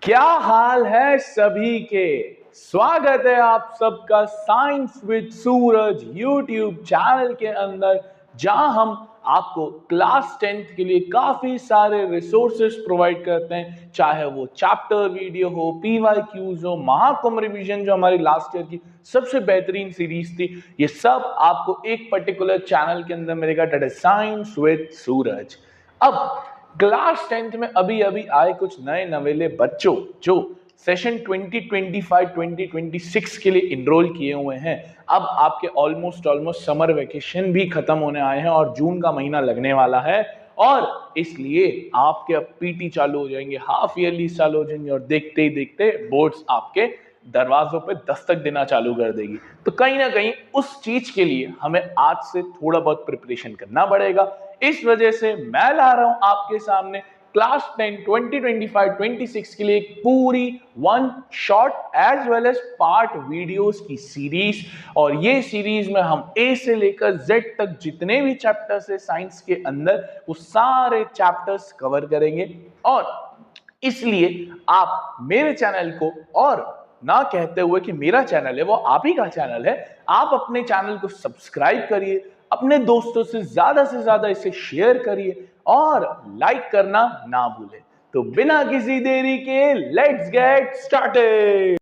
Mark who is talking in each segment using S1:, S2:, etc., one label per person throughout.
S1: क्या हाल है सभी के। स्वागत है आप सबका science with Suraj YouTube channel के अंदर, जहां हम आपको क्लास 10th के लिए काफी सारे रिसोर्सेज प्रोवाइड करते हैं, चाहे वो चैप्टर वीडियो हो, पीवाईक्यूज हो, महाकुंभ रिवीजन जो हमारी लास्ट ईयर की सबसे बेहतरीन सीरीज थी, ये सब आपको एक पर्टिकुलर चैनल के अंदर मिलेगा, दैट इज साइंस विद सूरज। अब क्लास 10th में अभी अभी आए कुछ नए नवेले बच्चों जो सेशन 2025-2026 के लिए इनरोल किए हुए हैं, अब आपके ऑलमोस्ट समर वेकेशन भी खत्म होने आए हैं और जून का महीना लगने वाला है, और इसलिए आपके अब पीटी चालू हो जाएंगे, हाफ ईयरली चालू हो जाएंगे, और देखते ही देखते बोर्ड्स आपके दरवाजों पे दस्तक देना चालू कर देगी। तो कहीं ना कहीं उस चीज के लिए हमें आज से थोड़ा बहुत प्रिपरेशन करना पड़ेगा। इस वजह से मैं ला रहा हूं आपके सामने क्लास 10 2025-26 के लिए एक पूरी one shot as well as part videos की सीरीज, और ये सीरीज में हम ए से लेकर जेड तक जितने भी चैप्टर्स है साइंस के अंदर, वो सारे चैप्टर्स कवर करेंगे। और इसलिए आप मेरे चैनल को, और ना कहते हुए कि मेरा चैनल है, वो आप ही का चैनल है, आप अपने चैनल को सब्सक्राइब करिए, अपने दोस्तों से ज्यादा इसे शेयर करिए और लाइक करना ना भूलें। तो बिना किसी देरी के लेट्स गेट स्टार्टेड।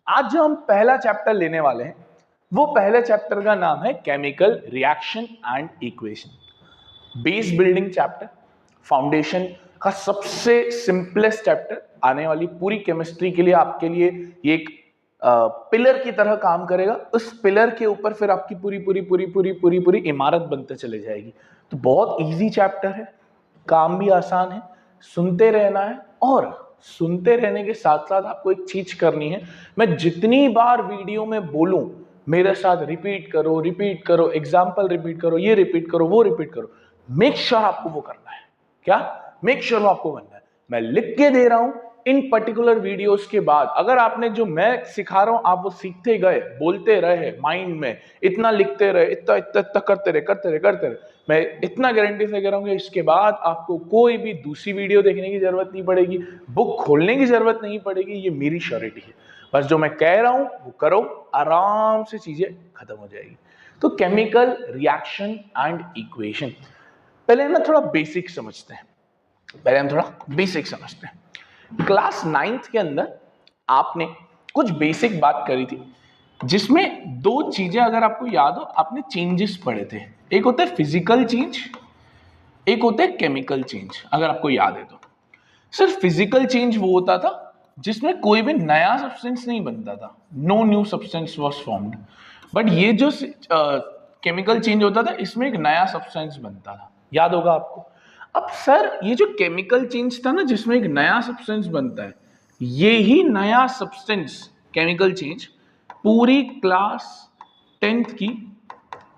S1: आज जो हम पहला चैप्टर लेने वाले हैं, वो पहले चैप्टर का नाम है chemical reaction and equation. Base building chapter, foundation का सबसे सिंपलेस्ट चैप्टर, आने वाली पूरी केमिस्ट्री के लिए आपके लिए ये एक पिलर की तरह काम करेगा। उस पिलर के ऊपर फिर आपकी पूरी इमारत बनते चले जाएगी। तो बहुत इजी चैप्टर है, काम भी आसान है, सुनते रहना है, और सुनते रहने के साथ साथ आपको एक चीज करनी है, मैं जितनी बार वीडियो में बोलूं मेरे साथ रिपीट करो, एग्जाम्पल रिपीट करो, ये रिपीट करो, वो रिपीट करो। मेक श्योर आपको वो करना है। क्या मेक श्योर आपको करना है? मैं लिख के दे रहा हूं इन पर्टिकुलर वीडियोस के बाद, अगर आपने जो मैं सिखा रहा हूं आप वो सीखते गए, बोलते रहे माइंड में, इतना लिखते रहे, इतना करते रहे, मैं इतना गारंटी से कह रहा हूं कि इसके बाद आपको कोई भी दूसरी वीडियो देखने की जरूरत नहीं पड़ेगी, बुक खोलने की जरूरत नहीं पड़ेगी, ये मेरी श्योरिटी है। बस जो मैं कह रहा हूं वो करो, आराम से चीजें खत्म हो जाएगी। तो केमिकल रिएक्शन एंड इक्वेशन, पहले ना थोड़ा बेसिक समझते हैं, क्लास 9th के अंदर आपने कुछ बेसिक बात करी थी, जिसमें दो चीजें अगर आपको याद हो, आपने चेंजेस पढ़े थे। एक होता है फिजिकल चेंज, एक होता है केमिकल चेंज, अगर आपको याद है तो। सिर्फ फिजिकल चेंज वो होता था जिसमें कोई भी नया सब्सटेंस नहीं बनता था, no new substance was formed. But ये जो केमिकल चेंज होता था, इसमें एक नया सब्सटेंस बनता था, याद होगा आपको। अब सर ये जो केमिकल चेंज था ना, जिसमें एक नया सब्सटेंस बनता है, ये ही नया सब्सटेंस केमिकल चेंज पूरी क्लास 10th की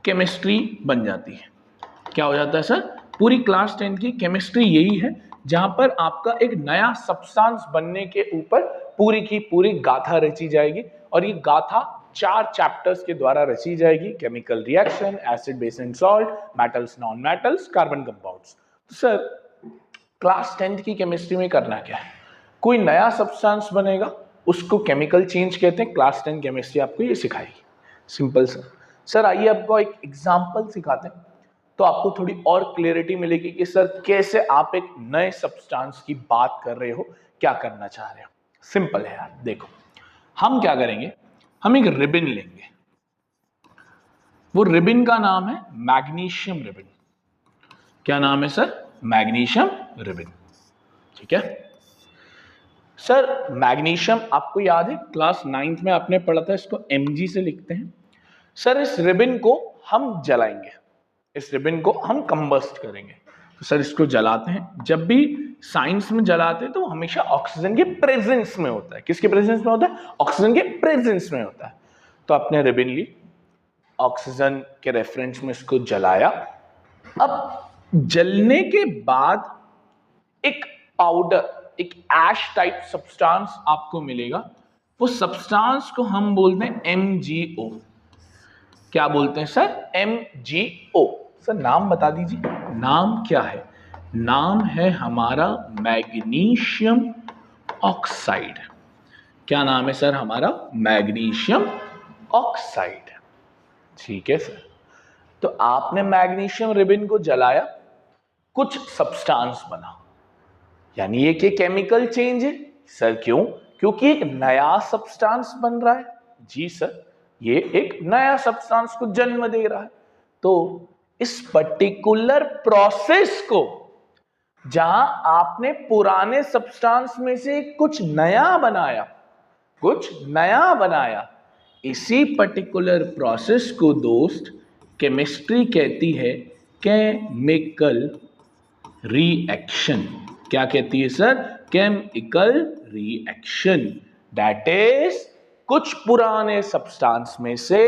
S1: केमिस्ट्री बन जाती है। क्या हो जाता है सर? पूरी क्लास 10th की केमिस्ट्री यही है, जहां पर आपका एक नया सब्सटेंस बनने के ऊपर पूरी की पूरी गाथा रची जाएगी, और ये गाथा 4 चैप्टर्स के द्वारा रची जाएगी: chemical reaction, acid base and salt, metals non metals, carbon compounds. तो सर क्लास 10th की केमिस्ट्री में करना क्या है? कोई नया सब्सटेंस बनेगा, उसको केमिकल चेंज कहते हैं। क्लास 10 केमिस्ट्री आपको ये सिखाएगी, सिंपल सर आइए आपको एक एग्जांपल सिखाते हैं, तो आपको थोड़ी और क्लैरिटी मिलेगी कि सर कैसे आप एक नए सब्सटेंस की बात कर रहे हो, क्या करना चाह रहे हो। सिंपल है यार, देखो हम क्या करेंगे, हम एक रिबन लेंगे, वो रिबन का नाम है मैग्नीशियम रिबन। क्या नाम है सर? Magnesium ribbon. ठीक है सर, मैग्नीशियम आपको याद है क्लास 9th में आपने पढ़ा था, इसको Mg से लिखते हैं। सर इस रिबन को हम जलाएंगे, इस रिबन को हम कंबस्ट करेंगे। तो सर इसको जलाते हैं, जब भी साइंस में जलाते हैं तो हमेशा ऑक्सीजन के प्रेजेंस में होता है। किसके प्रेजेंस में होता है? ऑक्सीजन के प्रेजेंस में होता है। तो आपने रिबन ली, ऑक्सीजन के रेफरेंस में इसको जलाया। अब जलने के बाद एक पाउडर, एक ऐश टाइप सब्सटेंस आपको मिलेगा, वो सब्सटेंस को हम बोलते हैं MgO। क्या बोलते हैं सर? MgO। सर नाम बता दीजिए, नाम क्या है? नाम है हमारा मैग्नीशियम ऑक्साइड। क्या नाम है सर हमारा? Magnesium oxide. ठीक है सर। तो आपने मैग्नीशियम रिबन को जलाया, कुछ सब्सटेंस बना, यानी ये केमिकल चेंज है सर। क्यों? क्योंकि एक नया सब्सटेंस बन रहा है। जी सर, ये एक नया सब्सटेंस को जन्म दे रहा है। तो इस पर्टिकुलर प्रोसेस को, जहां आपने पुराने सब्सटेंस में से कुछ नया बनाया, इसी पर्टिकुलर प्रोसेस को दोस्त केमिस्ट्री कहती है केमिकल रिएक्शन। क्या कहती है sir? Chemical reaction. That is कुछ पुराने सब्सटेंस में से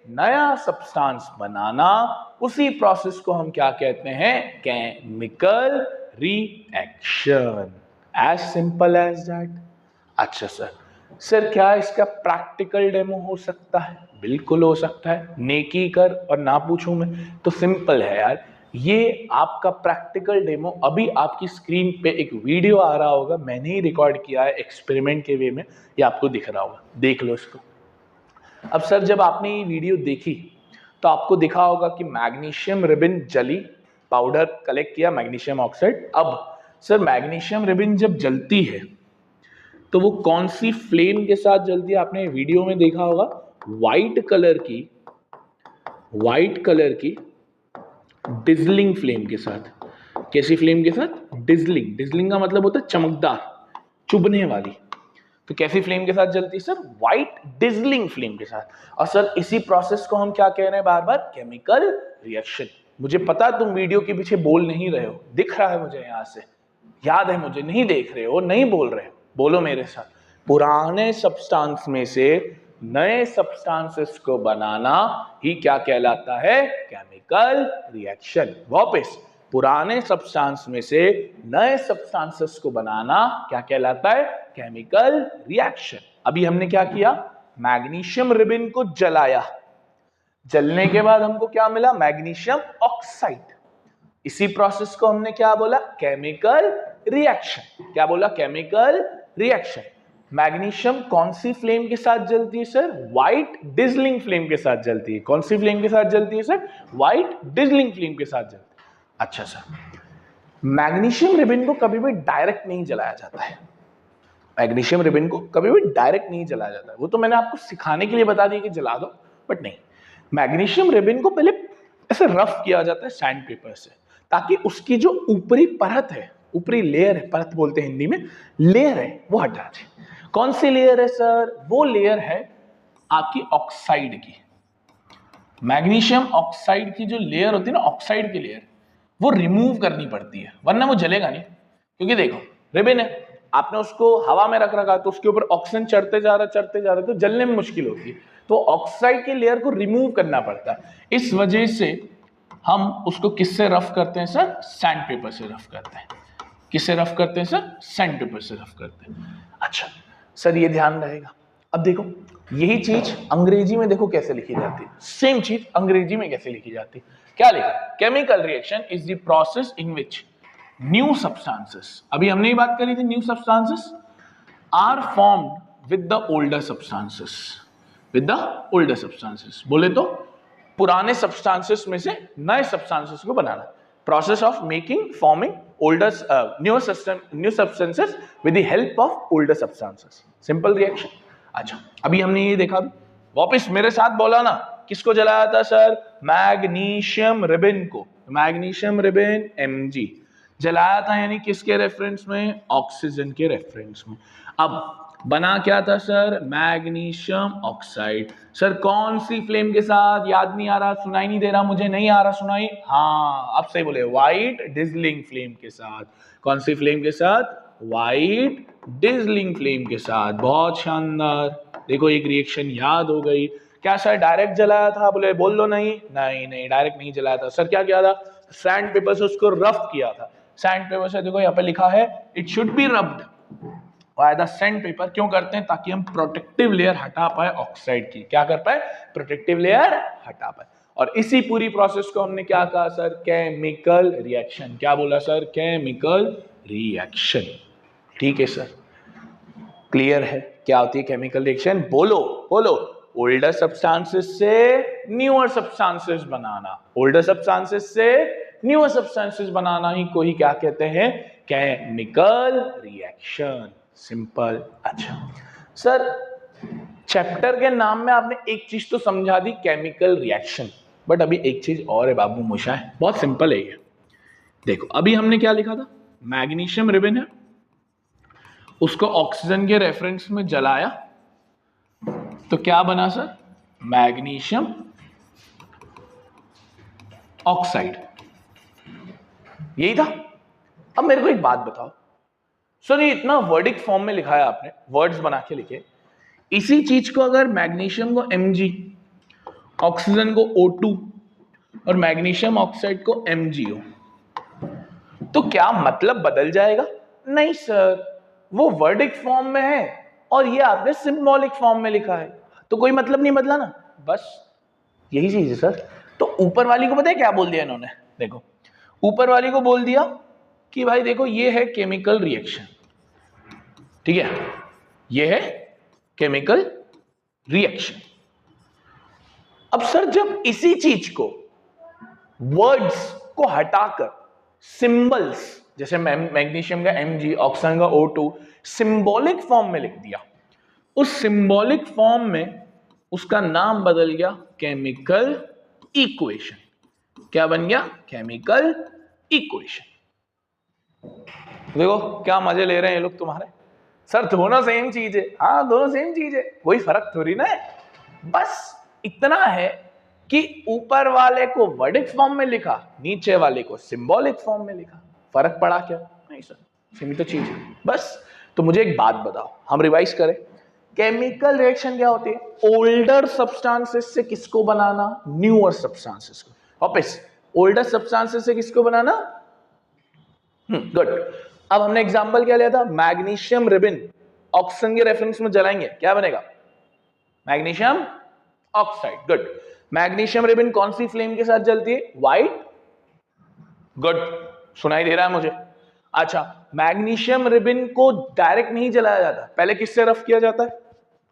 S1: नया सब्सटेंस बनाना, उसी प्रोसेस को हम क्या कहते हैं? Chemical reaction. As simple as that. अच्छा सर क्या इसका प्रैक्टिकल डेमो हो सकता है? बिल्कुल हो सकता है। नेकी कर और ना पूछूं मैं, तो सिंपल है यार। ये आपका प्रैक्टिकल डेमो अभी आपकी स्क्रीन पे एक वीडियो आ रहा होगा, मैंने ही रिकॉर्ड किया है एक्सपेरिमेंट के वे में, ये आपको दिख रहा होगा, देख लो इसको। अब सर जब आपने ये वीडियो देखी तो आपको दिखा होगा कि मैग्नीशियम रिबन जली, पाउडर कलेक्ट किया मैग्नीशियम ऑक्साइड। अब सर मैग्नीशियम रिबन जब जलती है तो वो कौन सी फ्लेम के साथ जलती है? आपने वीडियो में देखा होगा, व्हाइट कलर की डिजलिंग फ्लेम के साथ। कैसी फ्लेम के साथ? डिजलिंग का मतलब होता है चमकदार, चुभने वाली। तो कैसी फ्लेम के साथ जलती है सर? व्हाइट डिजलिंग फ्लेम के साथ। और सर इसी प्रोसेस को हम क्या कह रहे हैं बार बार? Chemical reaction. मुझे पता तुम वीडियो के पीछे बोल नहीं रहे हो, दिख रहा है मुझे यहां से, याद है मुझे, नहीं देख रहे हो, नहीं बोल रहे हो, बोलो मेरे साथ। पुराने सब्सटेंस में से नए सब्सटेंसेस को बनाना ही क्या कहलाता है? Chemical reaction. वापस, पुराने सब्सटेंस में से नए सब्सटेंसेस को बनाना क्या कहलाता है? Chemical reaction. अभी हमने क्या किया? मैग्नीशियम रिबन को जलाया, जलने के बाद हमको क्या मिला? Magnesium oxide. इसी प्रोसेस को हमने क्या बोला? Chemical reaction. क्या बोला? Chemical reaction. मैग्नीशियम कौन सी फ्लेम के साथ जलती है सर? व्हाइट डिजलिंग फ्लेम के साथ जलती है। कौन सी फ्लेम के साथ जलती है सर? व्हाइट डिजलिंग फ्लेम के साथ जलती है। अच्छा सर, मैग्नीशियम रिबन को कभी भी डायरेक्ट नहीं जलाया जाता है। मैग्नीशियम रिबन को कभी भी डायरेक्ट नहीं जलाया जाता है। वो तो मैंने आपको सिखाने के लिए बता दिया कि जला दो, बट नहीं, मैग्नीशियम रिबन को पहले ऐसे रफ किया जाता है सैंड पेपर से, ताकि उसकी जो ऊपरी परत है, ऊपरी लेयर है, परत बोलते हैं हिंदी में, लेयर है, वो हटा जाए। कौन सी लेयर है सर? वो लेयर है आपकी ऑक्साइड की। मैग्नीशियम ऑक्साइड की जो लेयर होती है ना, ऑक्साइड की लेयर, वो रिमूव करनी पड़ती है, वरना वो जलेगा नहीं। क्योंकि देखो रिबन है, आपने उसको हवा में रख रखा, तो उसके ऊपर ऑक्सीजन चढ़ते जा रहा तो जलने में मुश्किल होती है। तो ऑक्साइड की लेयर को रिमूव करना पड़ता है। इस वजह से हम उसको किससे रफ करते हैं सर? सैंड पेपर से रफ करते हैं। किससे रफ करते हैं सर? सैंड पेपर से रफ करते हैं। अच्छा सर, ये ध्यान रहेगा। अब देखो यही चीज अंग्रेजी में देखो कैसे लिखी जाती है। सेम चीज अंग्रेजी में कैसे लिखी जाती है? क्या लिखा? Chemical reaction is the process in which new substances, अभी हमने ही बात करी थी, new substances are formed with the older substances. With the older substances बोले तो पुराने सब्सटेंसेस में से नए सब्सटेंसेस को बनाना। Process of making, forming older new substances with the help of older substances. Simple reaction. अच्छा, अभी हमने ये देखा, वापस मेरे साथ बोला ना, किसको जलाया था सर? मैग्नीशियम रिबन को। मैग्नीशियम रिबन Mg जलाया था, यानी किसके रेफरेंस में? ऑक्सीजन के रेफरेंस में। अब बना क्या था सर? Magnesium oxide. सर कौन सी फ्लेम के साथ? याद नहीं आ रहा, सुनाई नहीं दे रहा मुझे, नहीं आ रहा सुनाई? हाँ अब सही बोले, व्हाइट डिजलिंग फ्लेम के साथ। कौन सी फ्लेम के साथ? व्हाइट डिजलिंग फ्लेम के साथ। बहुत शानदार। देखो एक रिएक्शन याद हो गई। क्या सर डायरेक्ट जलाया था? बोले बोल लो नहीं, नहीं डायरेक्ट नहीं जलाया था सर। क्या किया था? सैंड पेपर से उसको रफ किया था। सैंड पेपर से, देखो यहाँ पे लिखा है it should be rubbed by the sand paper. क्यों करते हैं? ताकि हम प्रोटेक्टिव लेयर हटा पाए ऑक्साइड की। क्या कर पाए? प्रोटेक्टिव लेयर हटा पाए। और इसी पूरी प्रोसेस को हमने क्या कहा सर? Chemical reaction. क्या बोला सर? Chemical reaction. ठीक है सर, क्लियर है क्या होती है केमिकल रिएक्शन? बोलो बोलो। ओल्डर सब्सटेंसेस से न्यूअर सब्सटेंसेस बनाना, ओल्डर सब्सटेंसेस से न्यूअर सब्सटेंसेस बनाना ही को ही क्या कहते हैं? Chemical reaction. सिंपल। अच्छा सर, चैप्टर के नाम में आपने एक चीज तो समझा दी, केमिकल रिएक्शन, बट अभी एक चीज और है बाबू मोशा, है बहुत सिंपल है ये। देखो अभी हमने क्या लिखा था? मैग्नीशियम रिबन है, उसको ऑक्सीजन के रेफरेंस में जलाया तो क्या बना सर? Magnesium oxide. यही था। अब मेरे को एक बात बताओ सर, ये इतना वर्डिक फॉर्म में लिखा है आपने, वर्ड्स बना के लिखे, इसी चीज को अगर मैग्नीशियम को Mg, ऑक्सीजन को O2 और मैग्नीशियम ऑक्साइड को MgO, तो क्या मतलब बदल जाएगा? नहीं सर, वो वर्डिक फॉर्म में है और ये आपने सिंबॉलिक फॉर्म में लिखा है, तो कोई मतलब नहीं बदला ना, बस यही चीज है सर। तो ऊपर वाली को पता है क्या बोल दिया इन्होंने? देखो ऊपर वाली को बोल दिया कि भाई देखो ये है केमिकल रिएक्शन, ठीक है, ये है केमिकल रिएक्शन। अब सर जब इसी चीज को वर्ड्स को हटाकर सिंबल्स, जैसे मैग्नीशियम का Mg, ऑक्सीजन का O2, सिंबॉलिक फॉर्म में लिख दिया, उस सिंबॉलिक फॉर्म में उसका नाम बदल गया केमिकल इक्वेशन। क्या बन गया? Chemical equation. देखो क्या मजे ले रहे हैं ये लोग तुम्हारे। सर दोनों सेम चीज है। हाँ दोनों सेम चीज है, कोई फर्क थोड़ी ना है, बस इतना है कि ऊपर वाले को वर्डिक फॉर्म में लिखा, नीचे वाले को सिंबॉलिक फॉर्म में लिखा। फर्क पड़ा क्या? नहीं सर, सेम तो चीज है बस। तो मुझे एक बात बताओ, हम रिवाइज करें, केमिकल रिएक्शन क्या होती है? ओल्डर सब्सटेंसेस से किसको बनाना? न्यूअर सब्सटेंसेस को। वापस, ओल्डर सब्सटेंसेस से किसको बनाना? गुड। अब हमने एग्जांपल क्या लिया था? मैग्नीशियम रिबन ऑक्सीजन के रेफरेंस में जलाएंगे, क्या बनेगा? Magnesium oxide. Good. Magnesium ribbon कौन सी फ्लेम के साथ जलती है? व्हाइट। गुड, सुनाई दे रहा है मुझे। अच्छा, मैग्नीशियम रिबन को डायरेक्ट नहीं जलाया जाता, पहले किससे रफ किया जाता है?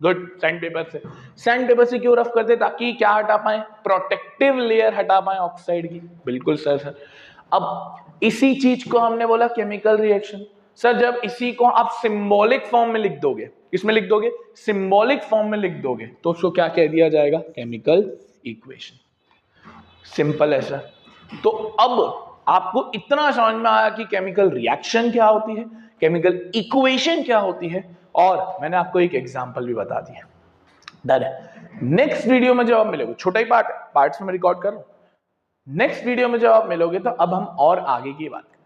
S1: गुड, सैंड पेपर से। सैंड पेपर से क्यों रफ करते? ताकि क्या हटा पाए? प्रोटेक्टिव लेयर हटा पाए ऑक्साइड की। बिल्कुल सर। अब इसी चीज को हमने बोला केमिकल रिएक्शन। सर जब इसी को आप सिंबॉलिक फॉर्म में लिख दोगे, किसमें लिख दोगे? सिंबॉलिक फॉर्म में लिख दोगे, तो उसको क्या कह दिया जाएगा? Chemical equation. सिंपल है सर। तो अब आपको इतना समझ में आया कि केमिकल रिएक्शन क्या होती है, केमिकल इक्वेशन क्या होती है, और मैंने आपको एक एग्जांपल भी बता दिया। डन है। नेक्स्ट वीडियो में जब आप मिलोगे, छोटा ही पार्ट्स में रिकॉर्ड कर रहा हूं, नेक्स्ट वीडियो में जब आप मिलोगे तो अब हम और आगे की बात करें।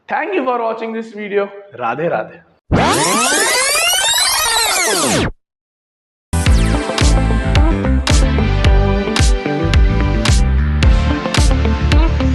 S1: Thank you for watching this video. Radhe Radhe.